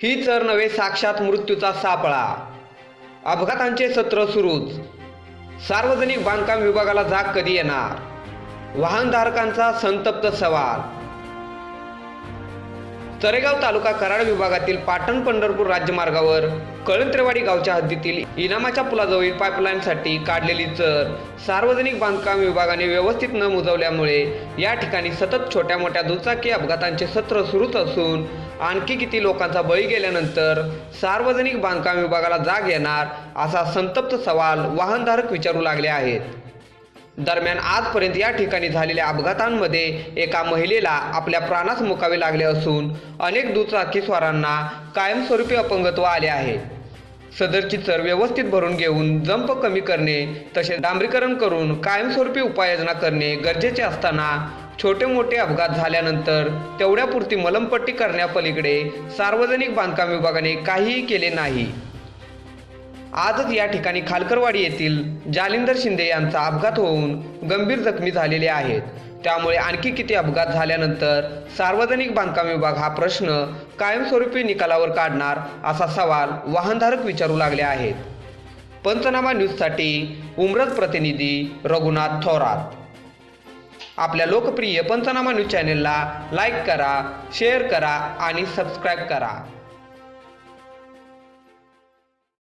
ही तर नव्हे साक्षात मृत्यूचा सापळा। अपघातांचे सत्र सुरूच। सार्वजनिक बांधकाम विभागाला जाग कधी येणार? वाहनधारकांचा संतप्त सवाल। तरेगाव तालुका कराड विभागातील पाटण पंढरपूर राज्यमार्गावर कळंत्रेवाडी गावच्या हद्दीतील इनामाच्या पुलाजवळील पाईपलाईनसाठी काढलेली चर सार्वजनिक बांधकाम विभागाने व्यवस्थित न मुजवल्यामुळे या ठिकाणी सतत छोट्या मोठ्या दुचाकी अपघातांचे सत्र सुरूच असून आणखी किती लोकांचा बळी गेल्यानंतर सार्वजनिक बांधकाम विभागाला जाग येणार असा संतप्त सवाल वाहनधारक विचारू लागले आहेत। दरम्यान आजपर्यंत या ठिकाणी झालेल्या अपघातांमध्ये एका महिलेला आपल्या प्राणास मुकावे लागले असून अनेक दुचाकीस्वारांना कायमस्वरूपी अपंगत्व आले आहे। सदरची चर व्यवस्थित भरून घेऊन जंप कमी करणे तसेच डांबरीकरण करून कायमस्वरूपी उपाययोजना करणे गरजेचे असताना छोटे मोठे अपघात झाल्यानंतर तेवढ्यापुरती मलमपट्टी करण्यापलीकडे सार्वजनिक बांधकाम विभागाने काहीही केले नाही। आजच या ठिकाणी खालकरवाडी येथील जालिंदर शिंदे यांचा अपघात होऊन गंभीर जखमी झालेले आहेत। त्यामुळे आणखी किती अपघात झाल्यानंतर सार्वजनिक बांधकाम विभाग हा प्रश्न कायमस्वरूपी निकालावर काढणार असा सवाल वाहनधारक विचारू लागले आहेत। पंचनामा न्यूजसाठी उमरज प्रतिनिधी रघुनाथ थोरात। आपल्या लोकप्रिय पंचनामा न्यूज चॅनेलला लाईक करा, शेअर करा आणि सबस्क्राईब करा।